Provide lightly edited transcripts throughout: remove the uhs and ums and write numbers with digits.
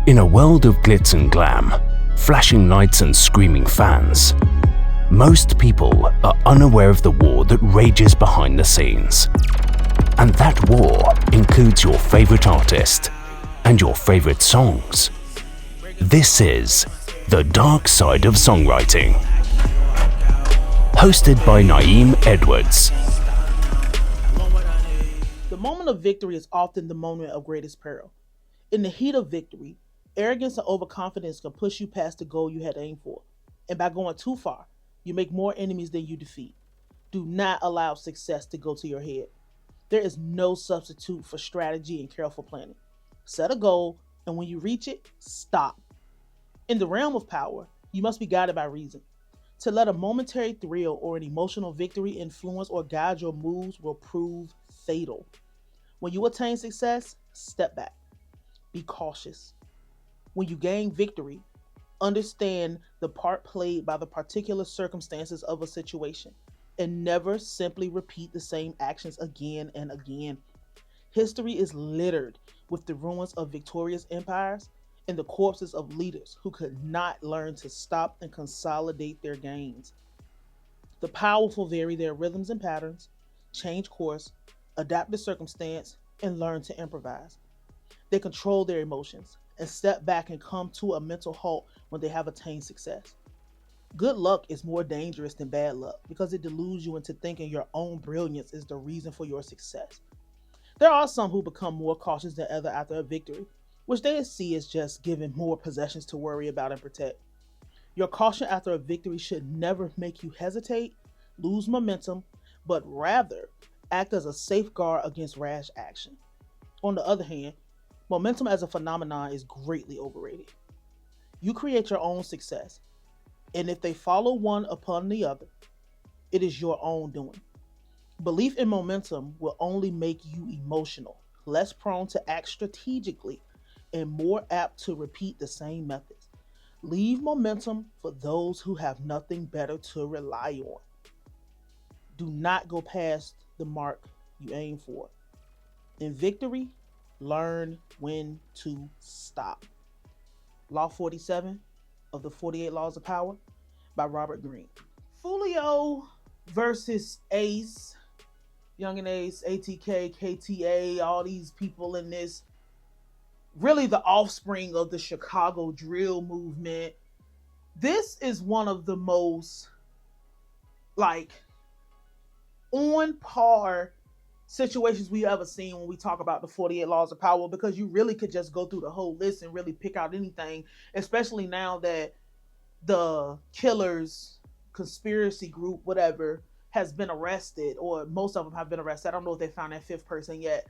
In a world of glitz and glam, flashing lights and screaming fans, most people are unaware of the war that rages behind the scenes. And that war includes your favorite artist and your favorite songs. This is The Dark Side of Songwriting. Hosted by Nayim Edwards. The moment of victory is often the moment of greatest peril. In the heat of victory, arrogance and overconfidence can push you past the goal you had aimed for. And by going too far, you make more enemies than you defeat. Do not allow success to go to your head. There is no substitute for strategy and careful planning. Set a goal, and when you reach it, stop. In the realm of power, you must be guided by reason. To let a momentary thrill or an emotional victory influence or guide your moves will prove fatal. When you attain success, step back. Be cautious. When you gain victory, understand the part played by the particular circumstances of a situation and never simply repeat the same actions again and again. History is littered with the ruins of victorious empires and the corpses of leaders who could not learn to stop and consolidate their gains. The powerful vary their rhythms and patterns, change course, adapt to circumstance, and learn to improvise. They control their emotions and step back and come to a mental halt when they have attained success. Good luck is more dangerous than bad luck because it deludes you into thinking your own brilliance is the reason for your success. There are some who become more cautious than others after a victory, which they see as just giving more possessions to worry about and protect. Your caution after a victory should never make you hesitate, lose momentum, but rather act as a safeguard against rash action. On the other hand, momentum as a phenomenon is greatly overrated. You create your own success, and if they follow one upon the other, it is your own doing. Belief in momentum will only make you emotional, less prone to act strategically, and more apt to repeat the same methods. Leave momentum for those who have nothing better to rely on. Do not go past the mark you aim for. In victory, learn when to stop. Law 47 of the 48 Laws of Power by Robert Greene. Foolio versus Ace, Yungeen Ace, ATK, KTA, all these people in this, really the offspring of the Chicago drill movement. This is one of the most on par situations we've ever seen when we talk about the 48 Laws of Power, because you really could just go through the whole list and really pick out anything, especially now that the killer's conspiracy group, whatever, has been arrested, or most of them have been arrested. I don't know if they found that fifth person yet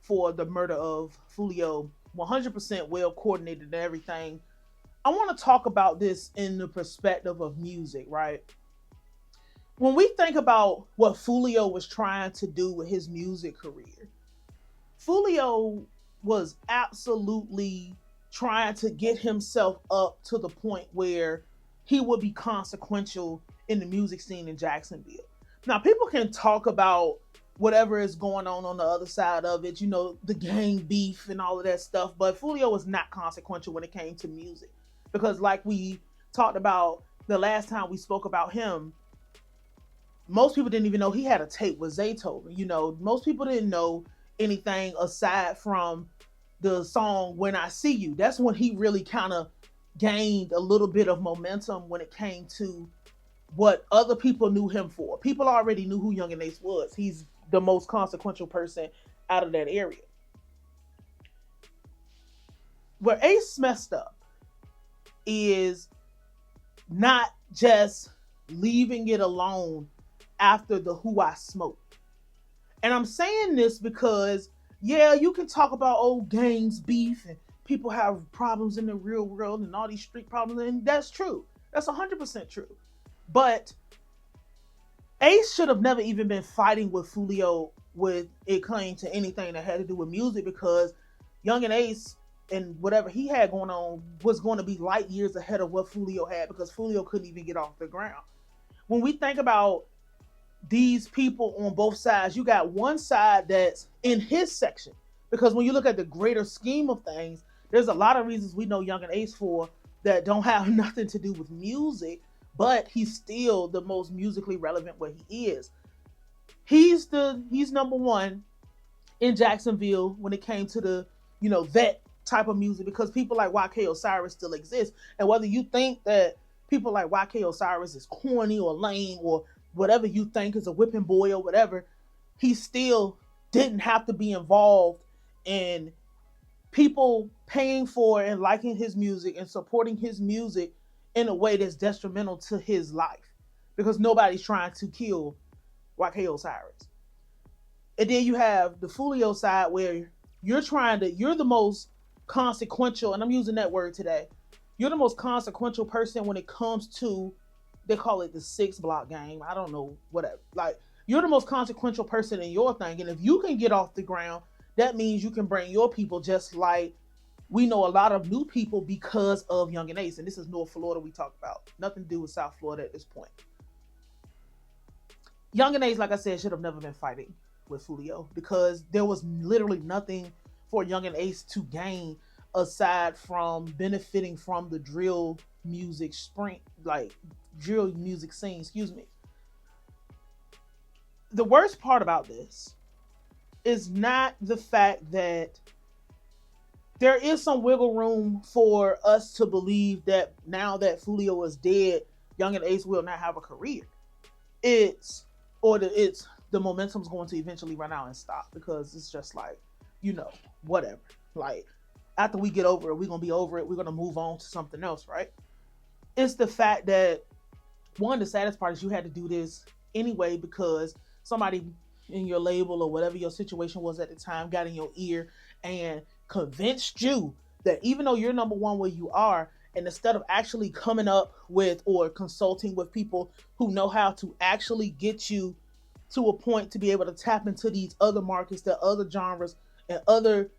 for the murder of Foolio. 100% well coordinated and everything. I want to talk about this in the perspective of music, right? When we think about what Foolio was trying to do with his music career, Foolio was absolutely trying to get himself up to the point where he would be consequential in the music scene in Jacksonville. Now, people can talk about whatever is going on the other side of it, the gang beef and all of that stuff, but Foolio was not consequential when it came to music. Because like we talked about the last time we spoke about him, most people didn't even know he had a tape with Zaytoven. Most people didn't know anything aside from the song When I See You. That's when he really kind of gained a little bit of momentum when it came to what other people knew him for. People already knew who Yungeen Ace was. He's the most consequential person out of that area. Where Ace messed up is not just leaving it alone after the Who I Smoke. And I'm saying this because, yeah, you can talk about old gangs beef and people have problems in the real world and all these street problems, and that's true. That's 100% true. But Ace should have never even been fighting with Foolio with it claim to anything that had to do with music, because Yungeen Ace and whatever he had going on was going to be light years ahead of what Foolio had, because Foolio couldn't even get off the ground. When we think about these people on both sides, you got one side that's in his section, because when you look at the greater scheme of things, There's a lot of reasons we know Young and Ace for that don't have nothing to do with music, but he's still the most musically relevant where he is. He's number one in Jacksonville when it came to the, that type of music, because people like YK Osiris still exist. And whether you think that people like YK Osiris is corny or lame or whatever you think is a whipping boy or whatever, he still didn't have to be involved in people paying for and liking his music and supporting his music in a way that's detrimental to his life, because nobody's trying to kill YK Osiris. And then you have the Fulio side where you're the most consequential, and I'm using that word today. You're the most consequential person when it comes to, they call it the 6-block game. I don't know, whatever. Like, you're the most consequential person in your thing. And if you can get off the ground, that means you can bring your people, just like we know a lot of new people because of Young and Ace. And this is North Florida we talk about. Nothing to do with South Florida at this point. Young and Ace, like I said, should have never been fighting with Fulio, because there was literally nothing for Young and Ace to gain aside from benefiting from the drill music scene, The worst part about this is not the fact that there is some wiggle room for us to believe that now that Fulio is dead, Young and Ace will not have a career. The momentum's going to eventually run out and stop, because it's just like, whatever. Like, after we get over it, we're going to be over it. We're going to move on to something else, right? It's the fact that, one, the saddest part is you had to do this anyway because somebody in your label or whatever your situation was at the time got in your ear and convinced you that even though you're number one where you are, and instead of actually coming up with or consulting with people who know how to actually get you to a point to be able to tap into these other markets that other genres and other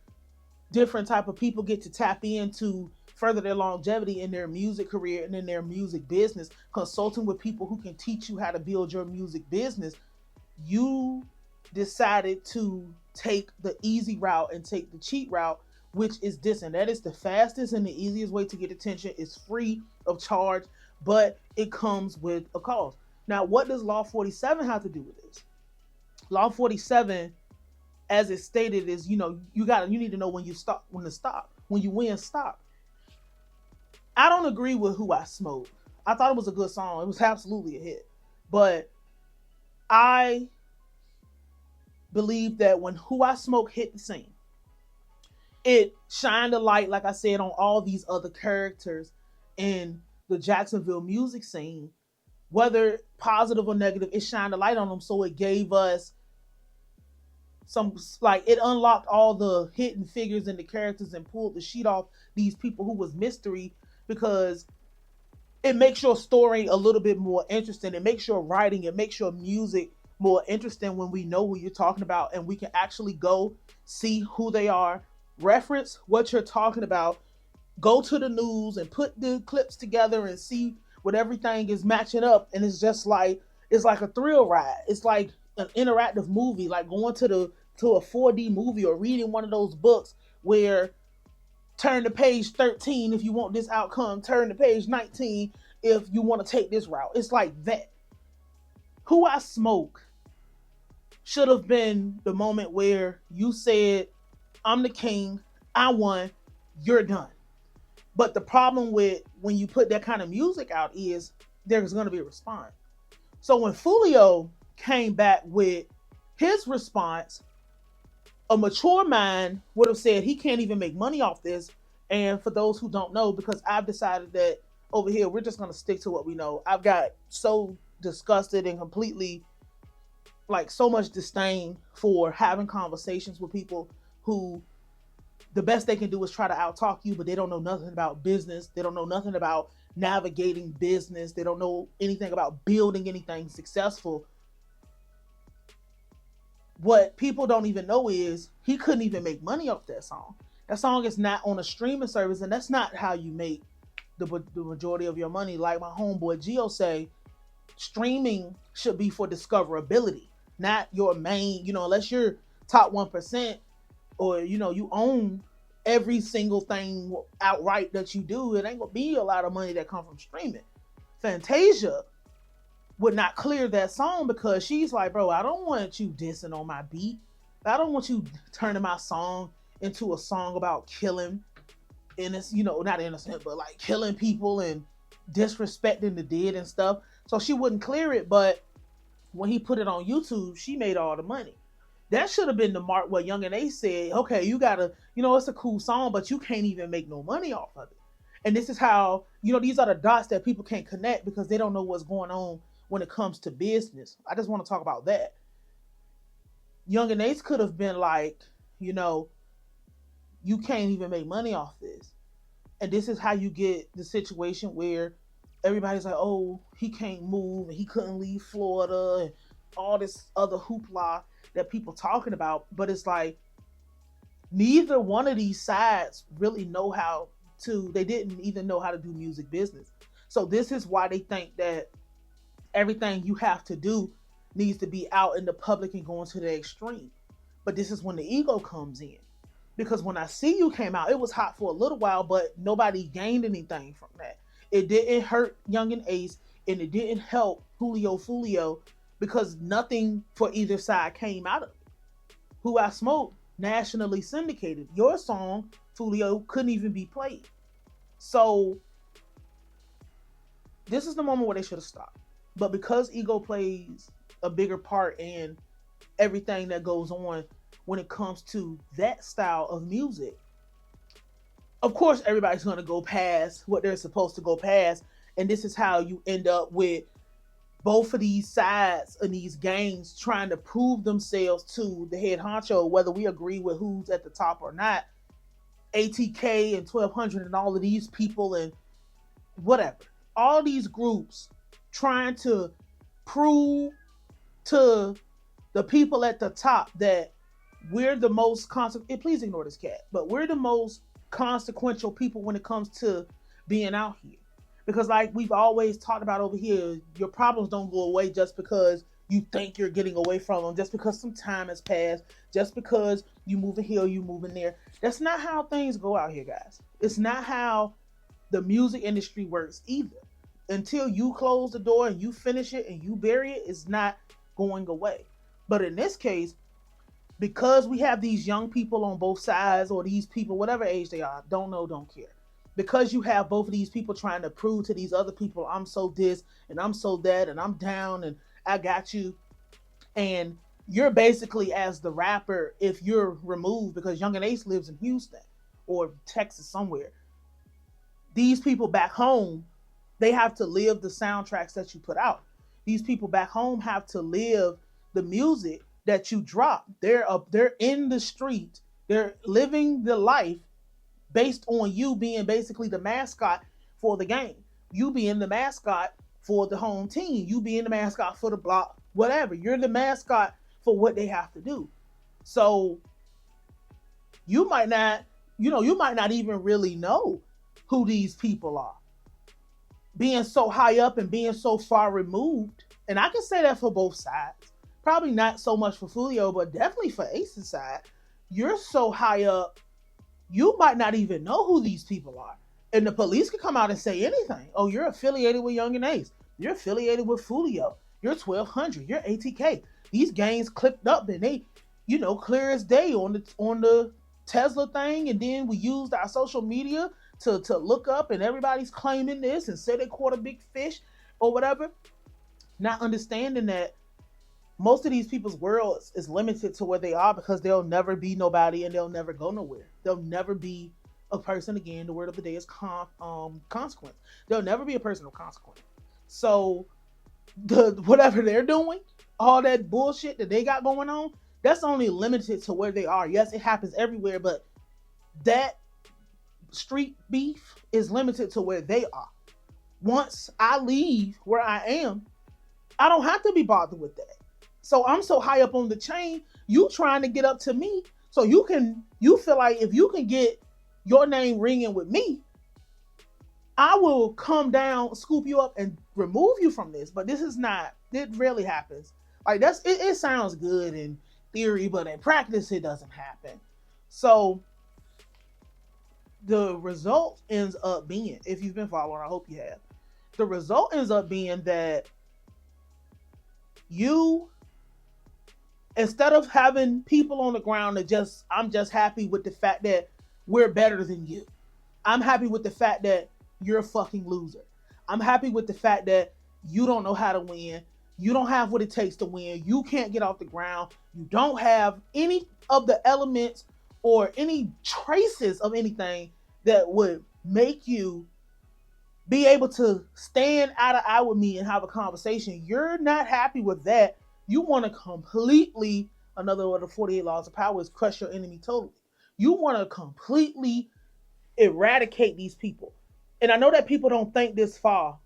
different type of people get to tap into further their longevity in their music career and in their music business, consulting with people who can teach you how to build your music business, you decided to take the easy route and take the cheap route, which is this. And that is the fastest and the easiest way to get attention. It's free of charge, but it comes with a cost. Now, what does Law 47 have to do with this? Law 47, as it stated, is, you need to know when to stop. When you win, stop. I don't agree with Who I Smoke. I thought it was a good song. It was absolutely a hit. But I believe that when Who I Smoke hit the scene, it shined a light, like I said, on all these other characters in the Jacksonville music scene. Whether positive or negative, it shined a light on them. So it gave us it unlocked all the hidden figures and the characters and pulled the sheet off these people who was mystery, because it makes your story a little bit more interesting. It makes your writing, it makes your music more interesting when we know who you're talking about and we can actually go see who they are, reference what you're talking about, go to the news and put the clips together and see what everything is matching up. And it's like a thrill ride. It's like an interactive movie, like going to a 4D movie or reading one of those books where turn to page 13 if you want this outcome, turn to page 19 if you want to take this route. It's like that. Who I Smoke should have been the moment where you said, I'm the king, I won, you're done. But the problem with when you put that kind of music out is there's going to be a response. So when Fulio came back with his response, a mature mind would have said he can't even make money off this. And for those who don't know, because I've decided that over here, we're just going to stick to what we know. I've got so disgusted and completely so much disdain for having conversations with people who the best they can do is try to out-talk you, but they don't know nothing about business. They don't know nothing about navigating business. They don't know anything about building anything successful. What people don't even know is he couldn't even make money off that song. That song is not on a streaming service, and that's not how you make the majority of your money. Like my homeboy Gio say, streaming should be for discoverability, not your main, unless you're top 1% or, you own every single thing outright that you do, it ain't gonna be a lot of money that come from streaming. Fantasia would not clear that song because she's like, bro, I don't want you dissing on my beat. I don't want you turning my song into a song about killing innocent, not innocent, but like killing people and disrespecting the dead and stuff. So she wouldn't clear it, but when he put it on YouTube, she made all the money. That should have been the mark where Yungeen Ace said, okay, you gotta, it's a cool song, but you can't even make no money off of it. And this is how, these are the dots that people can't connect because they don't know what's going on when it comes to business. I just want to talk about that. Yungeen Ace could have been like, you can't even make money off this. And this is how you get the situation where everybody's like, oh, he can't move and he couldn't leave Florida and all this other hoopla that people talking about. But it's like, neither one of these sides really know they didn't even know how to do music business. So this is why they think that everything you have to do needs to be out in the public and going to the extreme. But this is when the ego comes in. Because when I See You came out, it was hot for a little while, but nobody gained anything from that. It didn't hurt Yungeen Ace, and it didn't help Julio Fulio because nothing for either side came out of it. Who I Smoke, nationally syndicated. Your song, Fulio, couldn't even be played. So this is the moment where they should have stopped. But because ego plays a bigger part in everything that goes on when it comes to that style of music, of course everybody's going to go past what they're supposed to go past. And this is how you end up with both of these sides and these gangs trying to prove themselves to the head honcho, whether we agree with who's at the top or not. ATK and 1200 and all of these people and whatever. All these groups trying to prove to the people at the top that we're the most please ignore this cat, but we're the most consequential people when it comes to being out here. Because like we've always talked about over here, your problems don't go away just because you think you're getting away from them, just because some time has passed, just because you moving here, you moving there. That's not how things go out here, guys. It's not how the music industry works either. Until you close the door and you finish it and you bury it, it's not going away. But in this case, because we have these young people on both sides, or these people, whatever age they are, don't know, don't care. Because you have both of these people trying to prove to these other people, I'm so this and I'm so that and I'm down and I got you. And you're basically, as the rapper, if you're removed, because Yungeen Ace lives in Houston or Texas somewhere, these people back home, they have to live the soundtracks that you put out. These people back home have to live the music that you drop. They're in the street. They're living the life based on you being basically the mascot for the game. You being the mascot for the home team. You being the mascot for the block, whatever. You're the mascot for what they have to do. So you might not even really know who these people are. Being so high up and being so far removed. And I can say that for both sides. Probably not so much for Fulio, but definitely for Ace's side. You're so high up, you might not even know who these people are. And the police could come out and say anything. Oh, you're affiliated with Yungeen Ace. You're affiliated with Fulio. You're 1200. You're ATK. These gangs clipped up and they, clear as day on the Tesla thing. And then we used our social media to look up, and everybody's claiming this and say they caught a big fish or whatever. Not understanding that most of these people's worlds is limited to where they are because they'll never be nobody and they'll never go nowhere. They'll never be a person again. The word of the day is consequence. They'll never be a person of consequence. So whatever they're doing, all that bullshit that they got going on, that's only limited to where they are. Yes, it happens everywhere, but that street beef is limited to where they are. Once I leave where I am, I don't have to be bothered with that. So I'm so high up on the chain, you trying to get up to me, so you feel like if you can get your name ringing with me, I will come down, scoop you up, and remove you from this. But this is not, it rarely happens. Like it sounds good in theory, but in practice it doesn't happen. So the result ends up being, if you've been following, I hope you have, the result ends up being that you, instead of having people on the ground that just, I'm just happy with the fact that we're better than you. I'm happy with the fact that you're a fucking loser. I'm happy with the fact that you don't know how to win. You don't have what it takes to win. You can't get off the ground. You don't have any of the elements or any traces of anything that would make you be able to stand eye to eye with me and have a conversation. You're not happy with that. You want to completely, another one of the 48 laws of power is crush your enemy totally. You want to completely eradicate these people. And I know that people don't think this far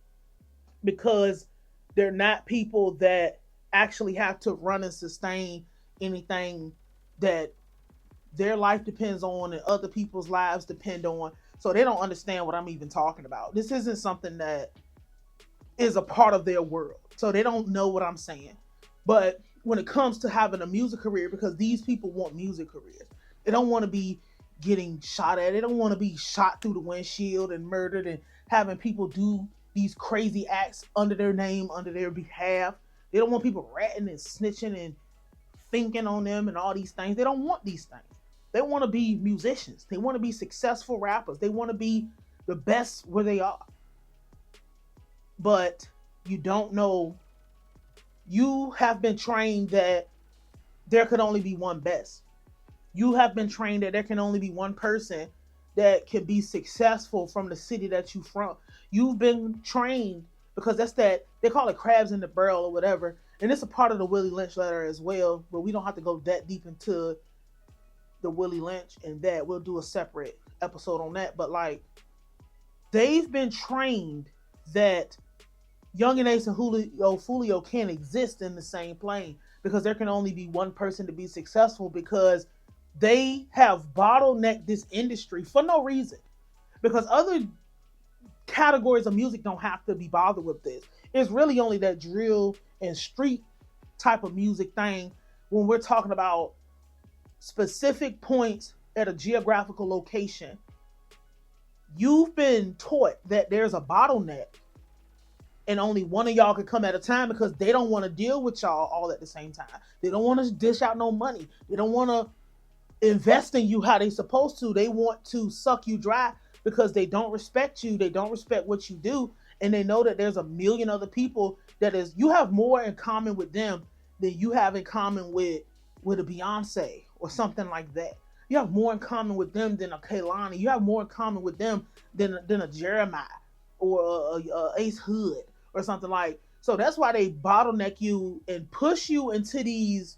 because they're not people that actually have to run and sustain anything that their life depends on and other people's lives depend on. So they don't understand what I'm even talking about. This isn't something that is a part of their world. So they don't know what I'm saying. But when it comes to having a music career, because these people want music careers, they don't want to be getting shot at. They don't want to be shot through the windshield and murdered and having people do these crazy acts under their name, under their behalf. They don't want people ratting and snitching and thinking on them and all these things. They don't want these things. They want to be musicians. They want to be successful rappers. They want to be the best where they are. But you don't know. You have been trained that there could only be one best. You have been trained that there can only be one person that can be successful from the city that you from. You've been trained because that's that, they call it crabs in the barrel or whatever. And it's a part of the Willie Lynch letter as well, but we don't have to go that deep into the Willie Lynch and that. We'll do a separate episode on that. But like, they've been trained that Yungeen Ace and Foolio can't exist in the same plane because there can only be one person to be successful, because they have bottlenecked this industry for no reason. Because other categories of music don't have to be bothered with this. It's really only that drill and street type of music thing when we're talking about specific points at a geographical location. You've been taught that there's a bottleneck and only one of y'all could come at a time because they don't want to deal with y'all all at the same time. They don't want to dish out no money. They don't want to invest in you how they supposed to. They want to suck you dry because they don't respect you. They don't respect what you do. And they know that there's a million other people that is, you have more in common with them than you have in common with a Beyonce or something like that. You have more in common with them than a Kehlani. You have more in common with them than a Jeremiah or a Ace Hood or something like. So that's why they bottleneck you and push you into these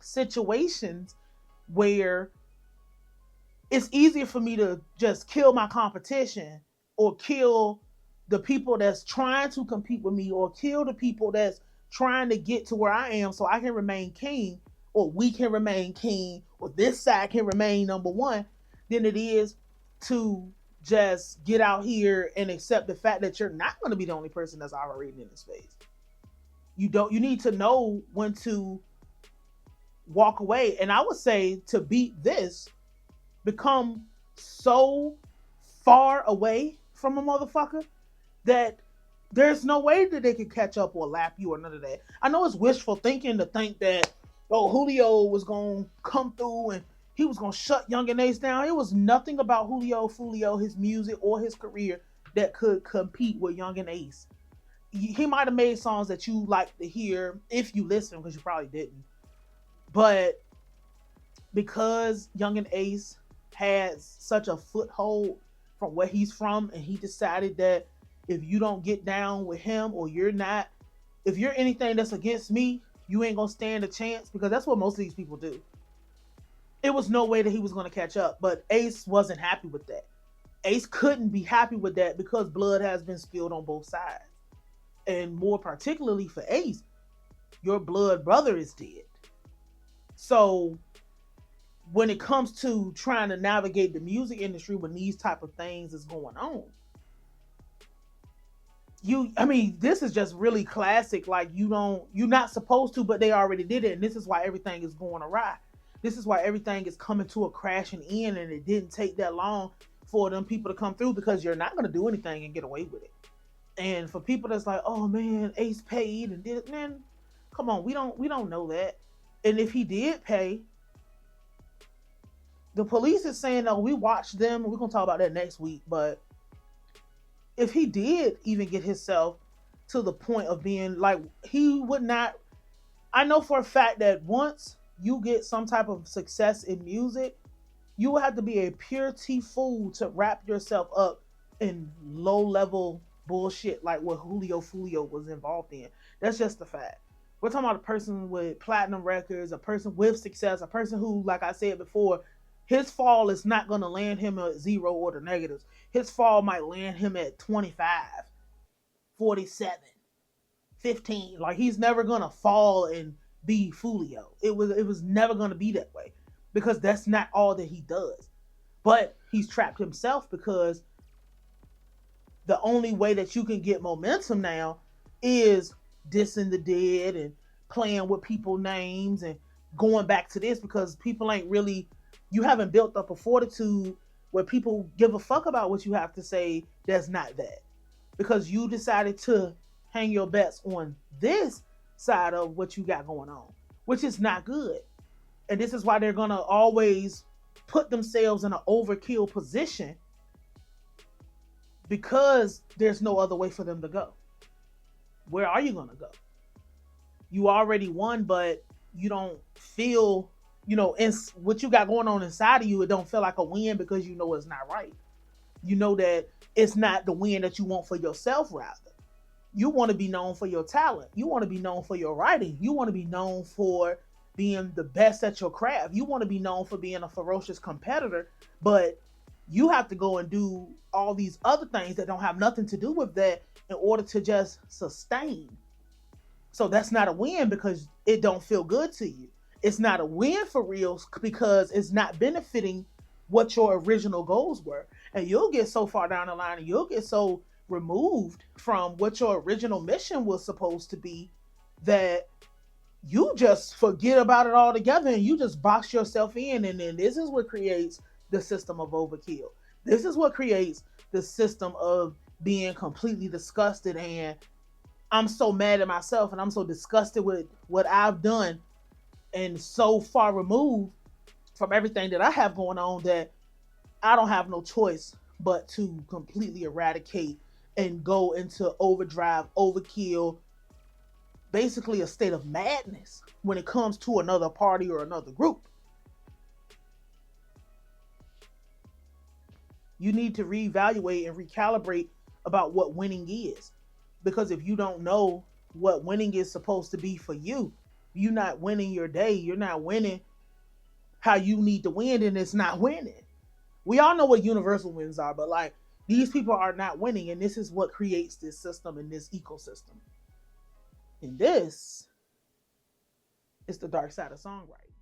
situations where it's easier for me to just kill my competition or kill the people that's trying to compete with me or kill the people that's trying to get to where I am so I can remain king, or we can remain king, or this side can remain number one, than it is to just get out here and accept the fact that you're not going to be the only person that's operating in this space. You need to know when to walk away. And I would say, to beat this, become so far away from a motherfucker that there's no way that they could catch up or lap you or none of that. I know it's wishful thinking to think that, oh, Julio was going to come through and he was going to shut Yungeen Ace down. It was nothing about Julio Foolio, his music or his career, that could compete with Yungeen Ace. He might have made songs that you like to hear if you listen, because you probably didn't. But because Yungeen Ace has such a foothold from where he's from, and he decided that if you don't get down with him, or if you're anything that's against me, you ain't gonna stand a chance, because that's what most of these people do. It was no way that he was gonna catch up, but Ace wasn't happy with that. Ace couldn't be happy with that because blood has been spilled on both sides. And more particularly for Ace, your blood brother is dead. So when it comes to trying to navigate the music industry when these type of things is going on, this is just really classic. Like, you're not supposed to, but they already did it. And this is why everything is going awry. This is why everything is coming to a crashing end. And it didn't take that long for them people to come through, because you're not going to do anything and get away with it. And for people that's like, oh man, Ace paid and did it, man, come on, we don't know that. And if he did pay, the police is saying, no, we watched them. We're going to talk about that next week. But if he did even get himself to the point of being like, he would not, I know for a fact that once you get some type of success in music, you will have to be a pure T fool to wrap yourself up in low level bullshit like what Julio Fulio was involved in. That's just the fact. We're talking about a person with platinum records, a person with success, a person who, like I said before, his fall is not going to land him at 0 or the negatives. His fall might land him at 25, 47, 15. Like, he's never going to fall and be Fulio. It was never going to be that way, because that's not all that he does. But he's trapped himself, because the only way that you can get momentum now is dissing the dead and playing with people's names and going back to this, because people ain't really, you haven't built up a fortitude where people give a fuck about what you have to say. That's not that, because you decided to hang your bets on this side of what you got going on, which is not good. And this is why they're going to always put themselves in an overkill position, because there's no other way for them to go. Where are you going to go? You already won, but you don't feel, what you got going on inside of you, it don't feel like a win, because you know it's not right. You know that it's not the win that you want for yourself, rather. You want to be known for your talent. You want to be known for your writing. You want to be known for being the best at your craft. You want to be known for being a ferocious competitor, but you have to go and do all these other things that don't have nothing to do with that in order to just sustain. So that's not a win, because it don't feel good to you. It's not a win for real, because it's not benefiting what your original goals were. And you'll get so far down the line, and you'll get so removed from what your original mission was supposed to be, that you just forget about it altogether, and you just box yourself in. And then this is what creates the system of overkill. This is what creates the system of being completely disgusted, and I'm so mad at myself, and I'm so disgusted with what I've done, and so far removed from everything that I have going on, that I don't have no choice but to completely eradicate and go into overdrive, overkill, basically a state of madness when it comes to another party or another group. You need to reevaluate and recalibrate about what winning is. Because if you don't know what winning is supposed to be for you, you're not winning your day. You're not winning how you need to win, and it's not winning. We all know what universal wins are, but like, these people are not winning, and this is what creates this system and this ecosystem. And this is the dark side of songwriting.